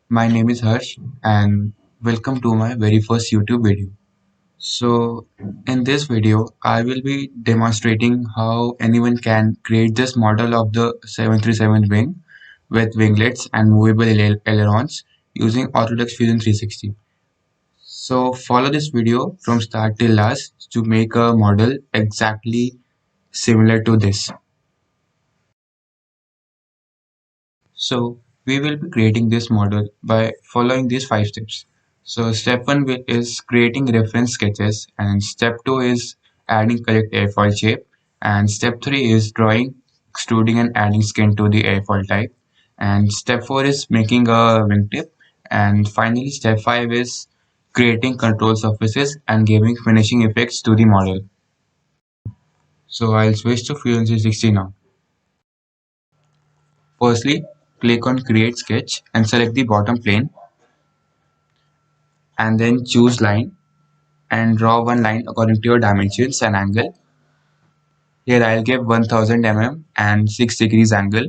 My name is Harsh and welcome to my very first YouTube video. So in this video, I will be demonstrating how anyone can create this model of the 737 wing with winglets and movable ailerons using Autodesk Fusion 360. So follow this video from start till last to make a model exactly similar to this. So we will be creating this model by following these 5 steps. So step 1 is creating reference sketches, and step 2 is adding correct airfoil shape, and step 3 is drawing, extruding and adding skin to the airfoil type, and step 4 is making a wingtip, and finally step 5 is creating control surfaces and giving finishing effects to the model. So I'll switch to Fusion 360 now. Firstly, click on Create Sketch and select the bottom plane and then choose line and draw one line according to your dimensions and angle. Here I'll give 1000 mm and 6 degrees angle.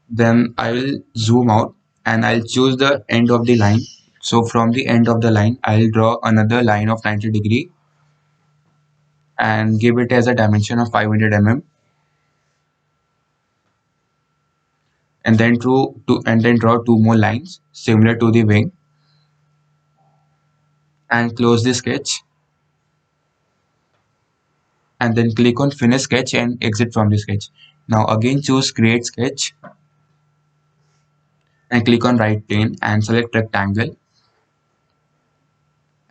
Then I will zoom out and I'll choose the end of the line. So from the end of the line, I'll draw another line of 90 degree and give it as a dimension of 500 mm, and then draw two more lines similar to the wing and close the sketch, and then click on finish sketch and exit from the sketch. Now again choose create sketch and click on right plane and select rectangle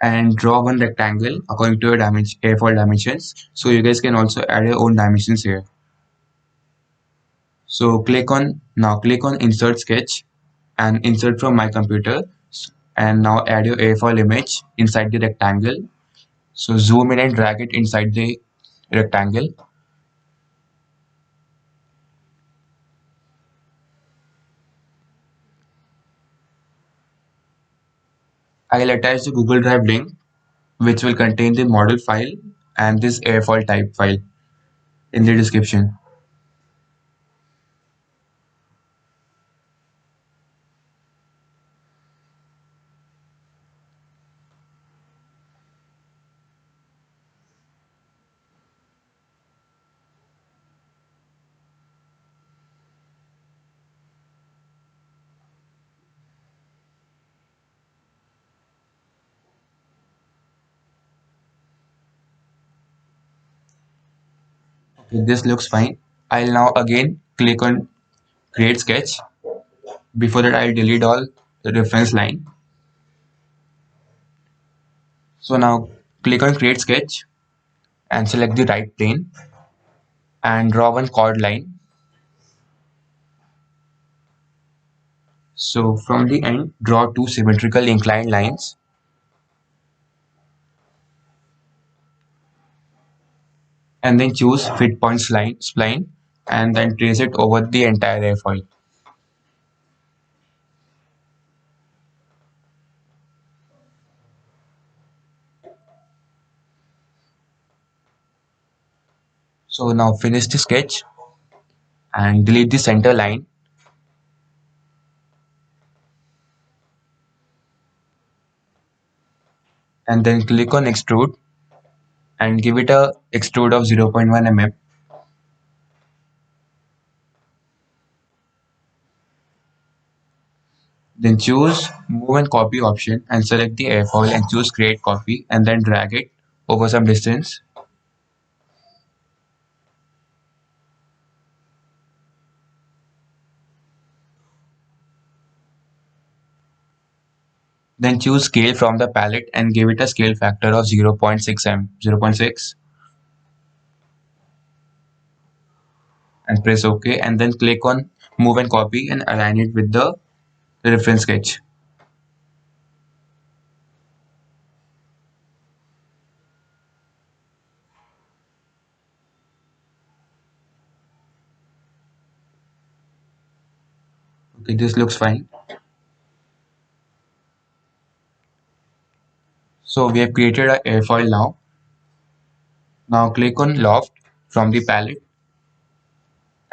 and draw one rectangle according to your airfoil dimensions. So you guys can also add your own dimensions here. So click on insert sketch and insert from my computer, and now add your airfoil image inside the rectangle. So zoom in and drag it inside the rectangle. I'll attach the Google Drive link which will contain the model file and this airfoil type file in the description. Okay, this looks fine. I'll now again click on create sketch. Before that, I'll delete all the reference line. So now click on create sketch and select the right plane and draw one chord line. So from the end, draw two symmetrical inclined lines and then choose fit point spline and then trace it over the entire airfoil. So now finish the sketch and delete the center line and then click on extrude and give it a extrude of 0.1 mm. Then choose move and copy option and select the airfoil and choose create copy and then drag it over some distance. Then choose scale from the palette and give it a scale factor of 0.6 and press OK, and then click on move and copy and align it with the reference sketch. Okay, this looks fine. So we have created an airfoil now. Now click on loft from the palette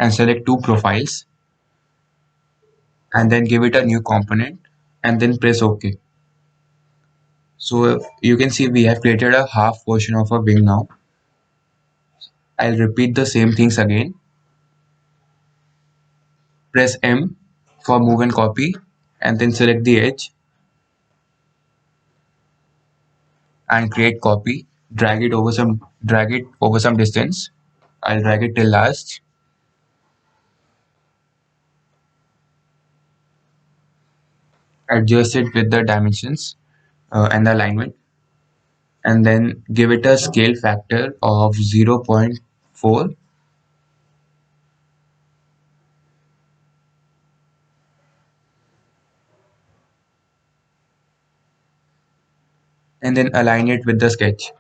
and select two profiles and then give it a new component and then press OK. So you can see we have created a half portion of a wing now. I'll repeat the same things again. Press M for move and copy and then select the edge and create copy. Drag it over some distance. I'll drag it till last. Adjust it with the dimensions and the alignment, and then give it a scale factor of 0.4, and then align it with the sketch.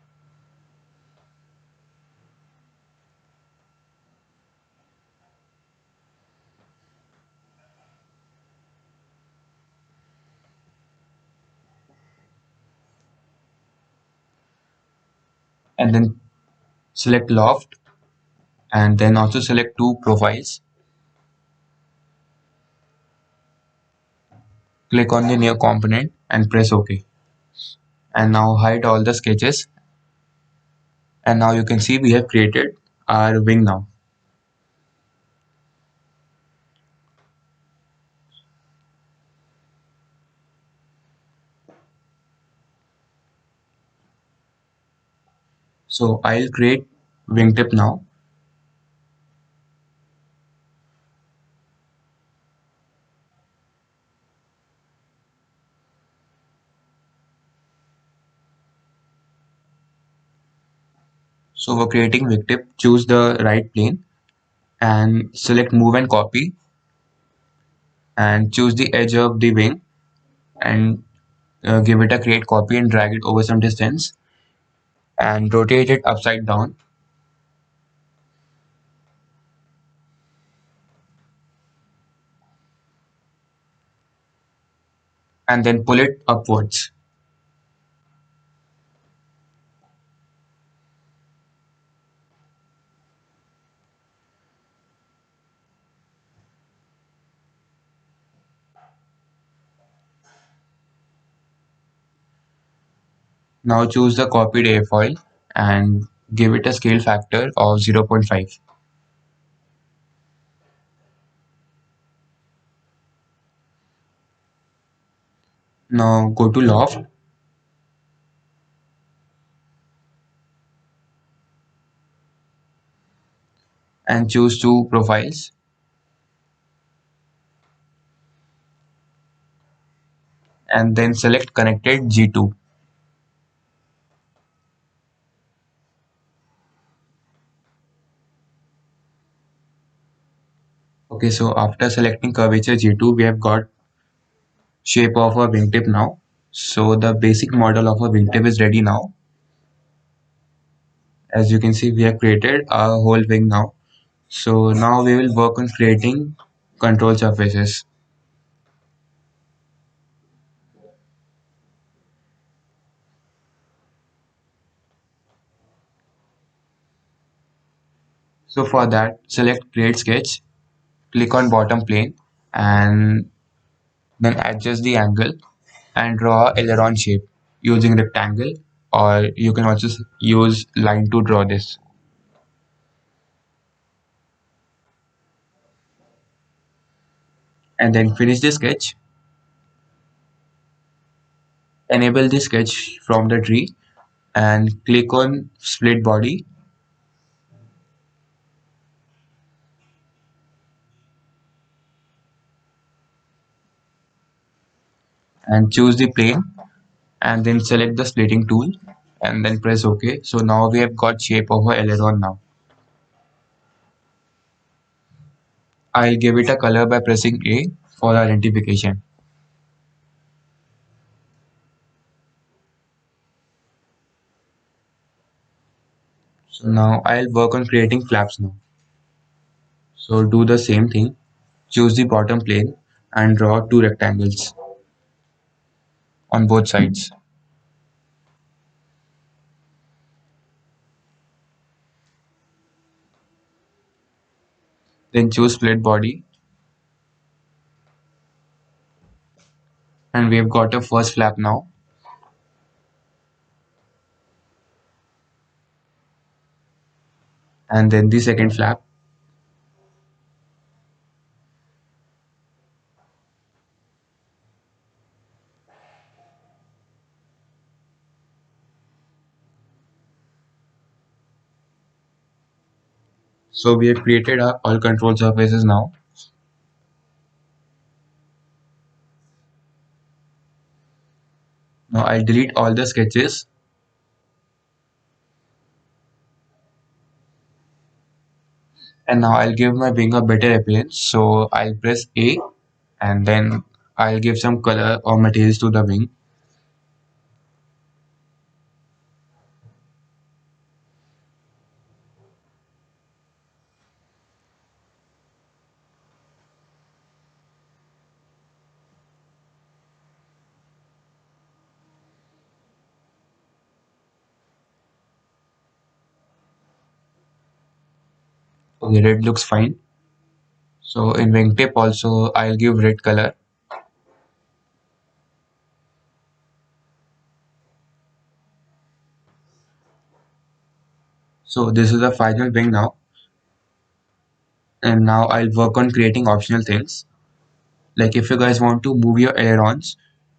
And then select loft and then also select two profiles. Click on the new component and press OK. And now hide all the sketches. And now you can see we have created our wing now. So I'll create wingtip now. So for creating wingtip, choose the right plane and select move and copy and choose the edge of the wing and give it a create copy and drag it over some distance and rotate it upside down and then pull it upwards. Now choose the copied airfoil and give it a scale factor of 0.5. Now go to loft and choose two profiles and then select connected G2. Okay, so after selecting curvature G2, we have got shape of a wingtip now. So the basic model of a wingtip is ready now. As you can see, we have created a whole wing now. So now we will work on creating control surfaces. So for that, select create sketch, click on bottom plane and then adjust the angle and draw aileron shape using rectangle, or you can also use line to draw this. And then finish the sketch. Enable the sketch from the tree and click on split body and choose the plane and then select the splitting tool and then press OK. So now we have got shape of a aileron now. I'll give it a color by pressing A for identification. So now I'll work on creating flaps now. So do the same thing. Choose the bottom plane and draw two rectangles on both sides. Then choose split body, and we've got a first flap now. And then the second flap. So we have created our all control surfaces now. Now I'll delete all the sketches, and now I'll give my wing a better appearance. So I'll press A, and then I'll give some color or materials to the wing. Okay, red looks fine. So in wingtip also I'll give red color. So this is the final wing now. And now I'll work on creating optional things. Like if you guys want to move your ailerons,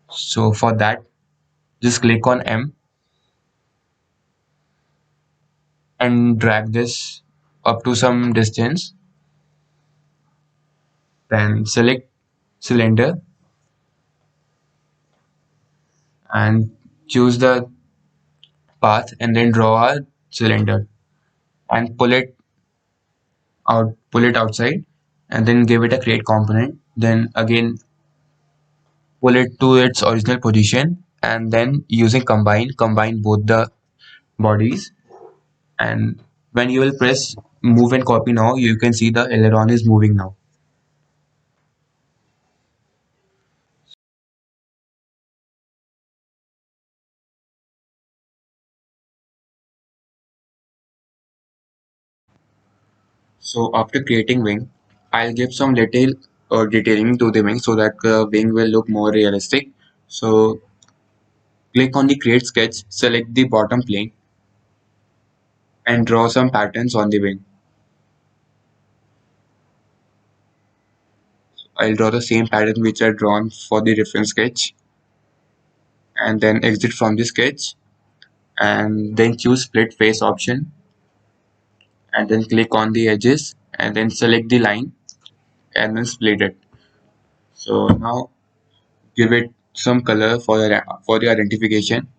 so for that, just click on M and drag this up to some distance. Then select cylinder and choose the path and then draw a cylinder and pull it outside and then give it a create component. Then again pull it to its original position and then using combine both the bodies, and when you will press move and copy now, you can see the aileron is moving now. So after creating wing, I'll give some little detailing to the wing so that the wing will look more realistic. So click on the create sketch, select the bottom plane and draw some patterns on the wing. I'll draw the same pattern which I drawn for the reference sketch and then exit from the sketch and then choose split face option and then click on the edges and then select the line and then split it. So now give it some color for the identification.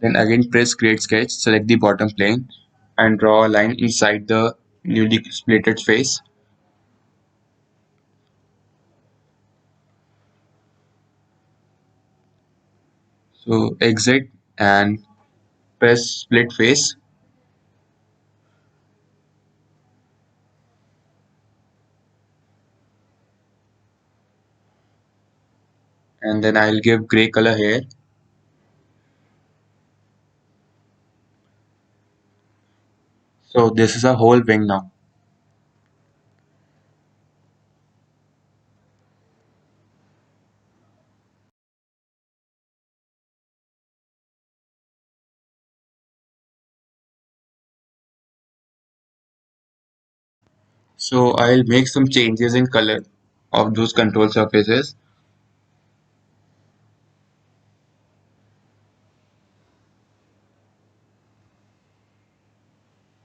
Then again press create sketch, select the bottom plane and draw a line inside the newly splitted face. So exit and press split face, and then I'll give gray color here. So this is a whole wing now. So I'll make some changes in color of those control surfaces,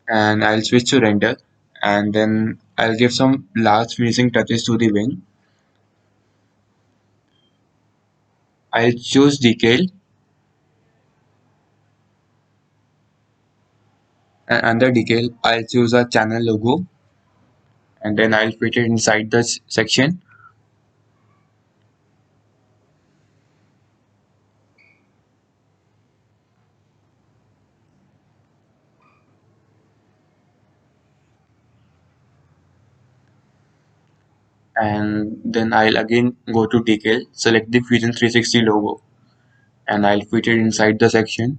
and I'll switch to render, and then I'll give some last finishing touches to the wing. I'll choose decal, and under decal I'll choose a channel logo and then I'll fit it inside the section, and then I'll again go to decal, select the Fusion 360 logo and I'll fit it inside the section.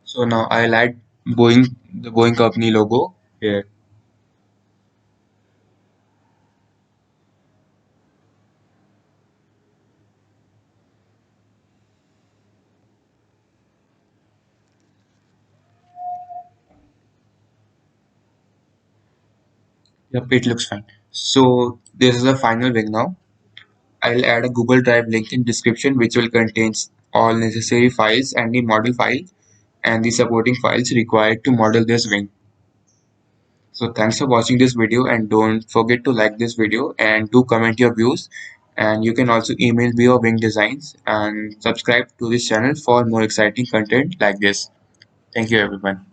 So now I'll add the Boeing company logo here. Yep, it looks fine. So this is the final wing now. I'll add a Google Drive link in description which will contain all necessary files and the model file and the supporting files required to model this wing. So thanks for watching this video and don't forget to like this video and do comment your views, and you can also email me your wing designs and subscribe to this channel for more exciting content like this. Thank you everyone.